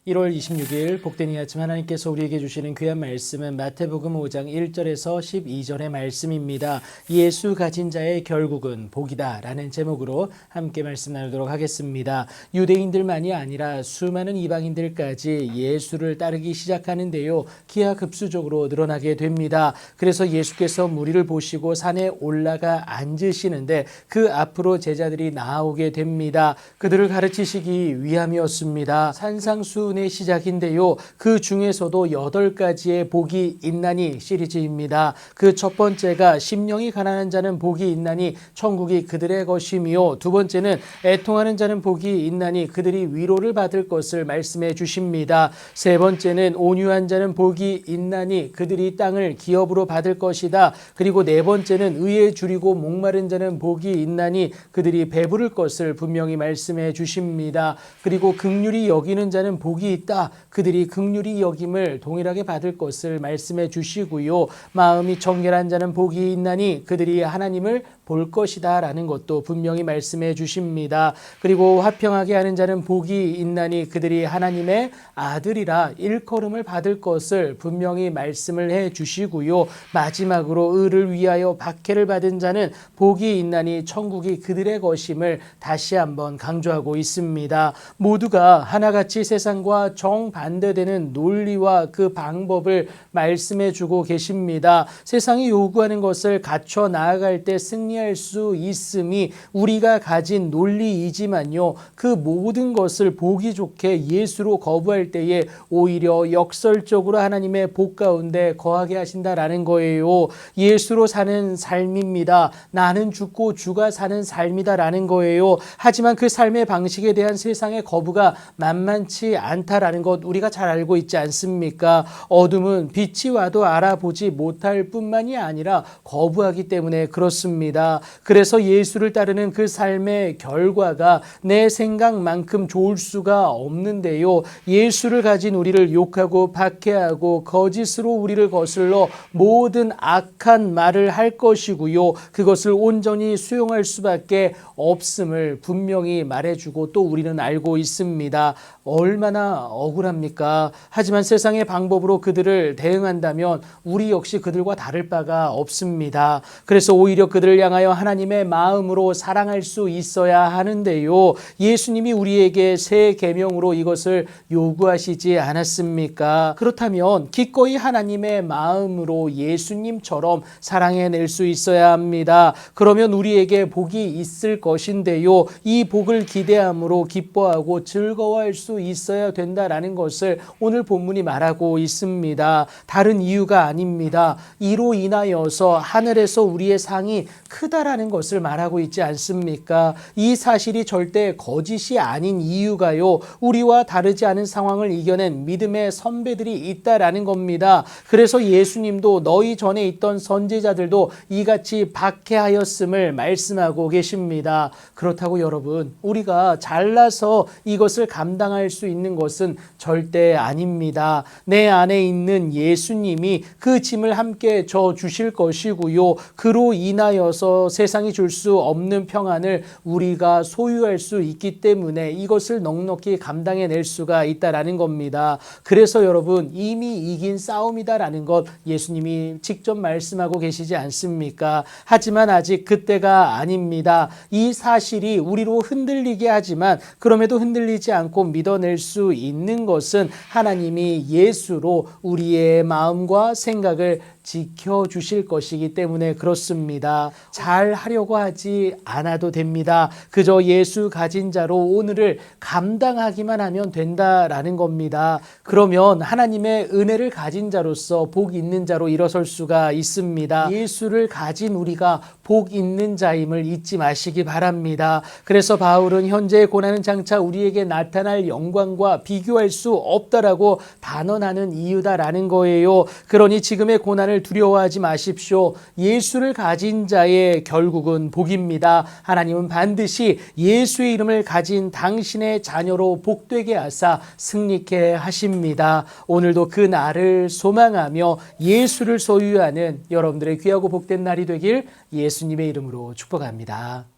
1월 26일 복된 이 아침 하나님께서 우리에게 주시는 귀한 말씀은 마태복음 5장 1절에서 12절의 말씀입니다. 예수 가진 자의 결국은 복이다 라는 제목으로 함께 말씀 나누도록 하겠습니다. 유대인들만이 아니라 수많은 이방인들까지 예수를 따르기 시작하는데요. 기하급수적으로 늘어나게 됩니다. 그래서 예수께서 무리를 보시고 산에 올라가 앉으시는데 그 앞으로 제자들이 나오게 됩니다. 그들을 가르치시기 위함이었습니다. 산상수훈의 시작인데요. 그 중에서도 8가지의 복이 있나니 시리즈입니다. 그 첫 번째가 심령이 가난한 자는 복이 있나니 천국이 그들의 것이며, 두 번째는 애통하는 자는 복이 있나니 그들이 위로를 받을 것을 말씀해 주십니다. 세 번째는 온유한 자는 복이 있나니 그들이 땅을 기업으로 받을 것이다. 그리고 네 번째는 의에 줄이고 목마른 자는 복이 있나니 그들이 배부를 것을 분명히 말씀해 주십니다. 그리고 긍휼히 여기는 자는 복이 있다. 그들이 긍휼히 여김을 동일하게 받을 것을 말씀해 주시고요. 마음이 정결한 자는 복이 있나니 그들이 하나님을 볼 것이다 라는 것도 분명히 말씀해 주십니다. 그리고 화평하게 하는 자는 복이 있나니 그들이 하나님의 아들이라 일컬음을 받을 것을 분명히 말씀을 해 주시고요. 마지막으로 의를 위하여 박해를 받은 자는 복이 있나니 천국이 그들의 것임을 다시 한번 강조하고 있습니다. 모두가 하나같이 세상과 정반대되는 논리와 그 방법을 말씀해 주고 계십니다. 세상이 요구하는 것을 갖춰 나아갈 때 승리할 수 있음이 우리가 가진 논리이지만요. 그 모든 것을 보기 좋게 예수로 거부할 때에 오히려 역설적으로 하나님의 복 가운데 거하게 하신다라는 거예요. 예수로 사는 삶입니다. 나는 죽고 주가 사는 삶이다라는 거예요. 하지만 그 삶의 방식에 대한 세상의 거부가 만만치 않다라는 것 우리가 잘 알고 있지 않습니까? 어둠은 빛이 와도 알아보지 못할 뿐만이 아니라 거부하기 때문에 그렇습니다. 그래서 예수를 따르는 그 삶의 결과가 내 생각만큼 좋을 수가 없는데요. 예수를 가진 우리를 욕하고 박해하고 거짓으로 우리를 거슬러 모든 악한 말을 할 것이고요. 그것을 온전히 수용할 수밖에 없음을 분명히 말해주고 또 우리는 알고 있습니다. 얼마나 억울합니까? 하지만 세상의 방법으로 그들을 대응한다면 우리 역시 그들과 다를 바가 없습니다. 그래서 오히려 그들을 향하여 하나님의 마음으로 사랑할 수 있어야 하는데요. 예수님이 우리에게 새 계명으로 이것을 요구하시지 않았습니까? 그렇다면 기꺼이 하나님의 마음으로 예수님처럼 사랑해낼 수 있어야 합니다. 그러면 우리에게 복이 있을 것인데요. 이 복을 기대함으로 기뻐하고 즐거워할 수 있어야 된다라는 것을 오늘 본문이 말하고 있습니다. 다른 이유가 아닙니다. 이로 인하여서 하늘에서 우리의 상이 크다라는 것을 말하고 있지 않습니까? 이 사실이 절대 거짓이 아닌 이유가요. 우리와 다르지 않은 상황을 이겨낸 믿음의 선배들이 있다라는 겁니다. 그래서 예수님도 너희 전에 있던 선지자들도 이같이 박해하였음을 말씀하고 계십니다. 그렇다고 여러분, 우리가 잘나서 이것을 감당할 수 있는 것은 절대 아닙니다. 내 안에 있는 예수님이 그 짐을 함께 져 주실 것이고요. 그로 인하여서 세상이 줄 수 없는 평안을 우리가 소유할 수 있기 때문에 이것을 넉넉히 감당해낼 수가 있다라는 겁니다. 그래서 여러분, 이미 이긴 싸움이다라는 것 예수님이 직접 말씀하고 계시지 않습니까? 하지만 아직 그때가 아닙니다. 이 사실이 우리로 흔들리게 하지만 그럼에도 흔들리지 않고 믿어낼 수 있는 것은 하나님이 예수로 우리의 마음과 생각을 지켜주실 것이기 때문에 그렇습니다. 잘 하려고 하지 않아도 됩니다. 그저 예수 가진 자로 오늘을 감당하기만 하면 된다라는 겁니다. 그러면 하나님의 은혜를 가진 자로서 복 있는 자로 일어설 수가 있습니다. 예수를 가진 우리가 복 있는 자임을 잊지 마시기 바랍니다. 그래서 바울은 현재의 고난은 장차 우리에게 나타날 영광과 비교할 수 없다라고 단언하는 이유다라는 거예요. 그러니 지금의 고난을 두려워하지 마십시오. 예수를 가진 자의 결국은 복입니다. 하나님은 반드시 예수의 이름을 가진 당신의 자녀로 복되게 하사 승리케 하십니다. 오늘도 그 날을 소망하며 예수를 소유하는 여러분들의 귀하고 복된 날이 되길 예수님의 이름으로 축복합니다.